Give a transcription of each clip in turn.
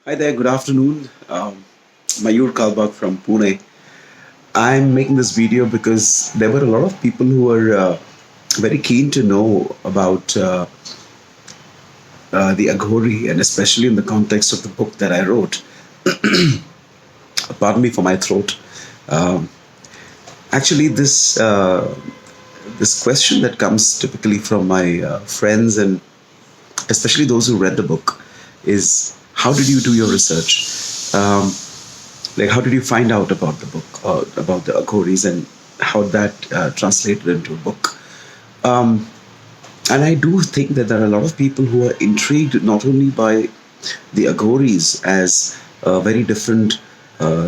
Hi there, good afternoon. Mayur Kalbak from Pune. I'm making this video because there were a lot of people who were very keen to know about the Aghori, and especially in the context of the book that I wrote. Pardon me for my throat. Um, Actually, this question that comes typically from my friends and especially those who read the book is, how did you do your research? Like, how did you find out about the book, about the Aghoris, and how that translated into a book? Um, and I do think that there are a lot of people who are intrigued not only by the Aghoris as a very different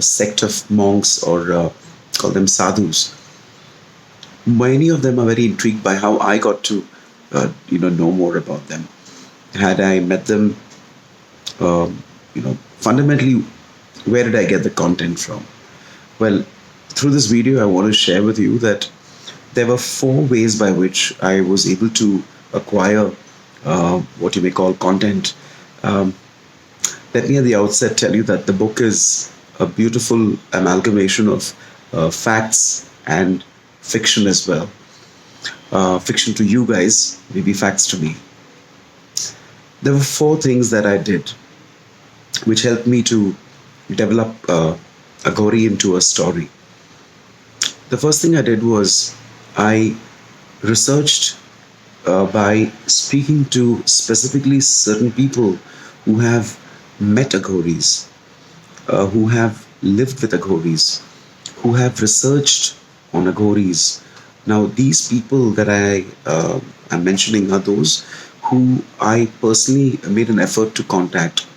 sect of monks, or call them sadhus. Many of them are very intrigued by how I got to, know more about them. Had I met them, fundamentally, where did I get the content from? Well, through this video, I want to share with you that there were four ways by which I was able to acquire what you may call content. Um, Let me at the outset tell you that the book is a beautiful amalgamation of facts and fiction as well. Fiction to you guys, maybe facts to me. There were four things that I did which helped me to develop Agori into a story. The first thing I did was I researched by speaking to specifically certain people who have met Aghoris, who have lived with Aghoris, who have researched on Aghoris. Now, these people that I am mentioning are those who I personally made an effort to contact.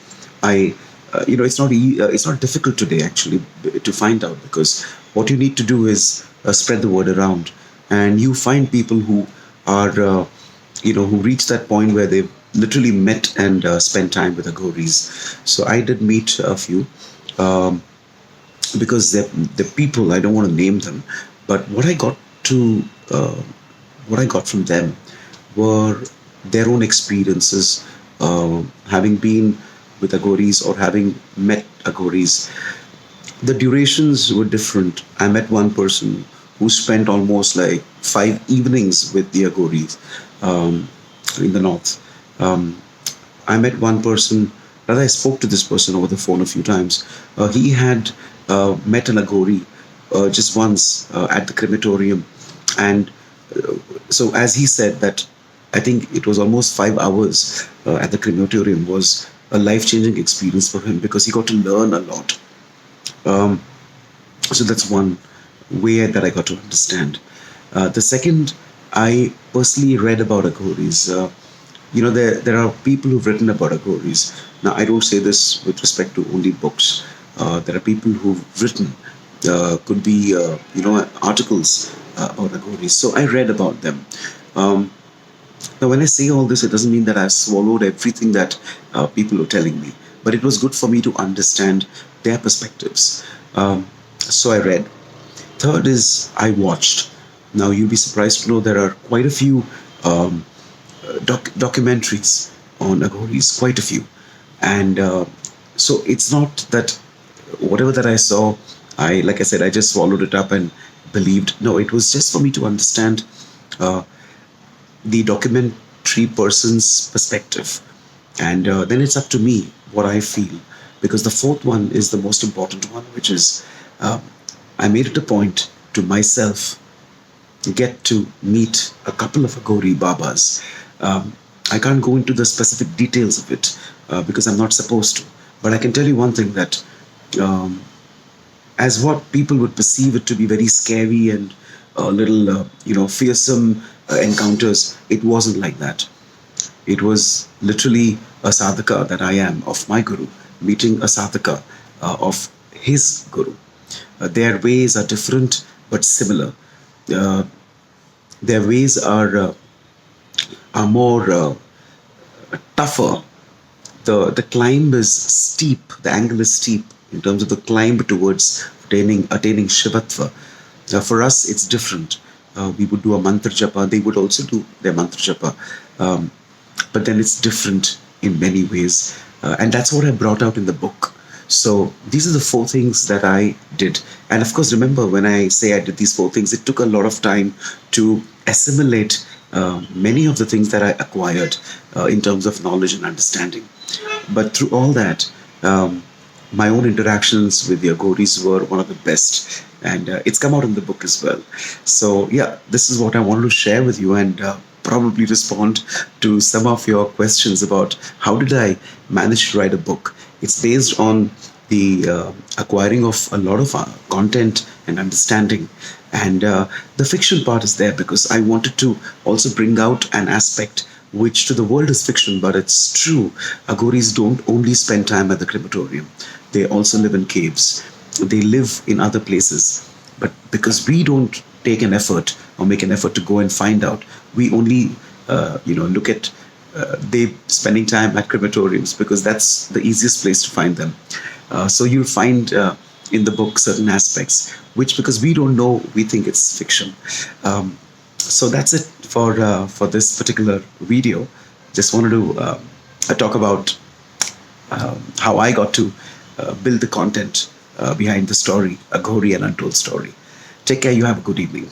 I, it's not difficult today actually to find out, because what you need to do is spread the word around, and you find people who are, who reach that point where they've literally met and spent time with Aghoris. So I did meet a few. Um, because the people, I don't want to name them, but to uh, what I got from them were their own experiences, having been with Agoris or having met Agoris. The durations were different. I met one person who spent almost like 5 evenings with the Agoris um, in the north. Um, I met one person, rather, I spoke to this person over the phone a few times. He had met an Agori just once at the crematorium. And so, as he said, that I think it was almost 5 hours at the crematorium was a life changing experience for him because he got to learn a lot. Um, so, that's one way that I got to understand. The second, I personally read about Agoris. There are people who've written about Aghoris. Now, I don't say this with respect to only books. There are people who've written, could be, articles about Aghoris. So I read about them. Um, Now, when I say all this, it doesn't mean that I've swallowed everything that people are telling me, but it was good for me to understand their perspectives. So I read. Third is I watched. Now, you'll be surprised to know there are quite a few um, documentaries on Aghoris, quite a few. And so it's not that whatever that I saw, like I said, I just swallowed it up and believed. No, it was just for me to understand uh, the documentary person's perspective. And then it's up to me what I feel. Because the fourth one is the most important one, which is uh, I made it a point to myself get to meet a couple of Agori Babas. I can't go into the specific details of it because I'm not supposed to. But I can tell you one thing, that um, as what people would perceive it to be very scary and a little, fearsome encounters, it wasn't like that. It was literally a sadhaka that I am of my guru, meeting a sadhaka of his guru. Their ways are different but similar. Uh, their ways are more tougher. The climb is steep. The angle is steep in terms of the climb towards attaining Shivatva. For us, it's different. We would do a mantra japa. They would also do their mantra japa, but then it's different in many ways. And that's what I brought out in the book. So these are the four things that I did. And of course, remember when I say I did these four things, it took a lot of time to assimilate many of the things that I acquired in terms of knowledge and understanding. But through all that, my own interactions with the Aghoris were one of the best. And it's come out in the book as well. So, yeah, this is what I wanted to share with you and probably respond to some of your questions about how did I manage to write a book. It's based on the acquiring of a lot of content and understanding. And the fiction part is there because I wanted to also bring out an aspect which to the world is fiction, but it's true. Aghoris don't only spend time at the crematorium, they also live in caves. They live in other places. But because we don't take an effort or make an effort to go and find out, we only, look at they spending time at crematoriums because that's the easiest place to find them. So you'll find in the book certain aspects which, because we don't know, we think it's fiction. So that's it for this particular video. Just wanted to talk about how I got to build the content behind the story, Aghori, an untold story. Take care. You have a good evening.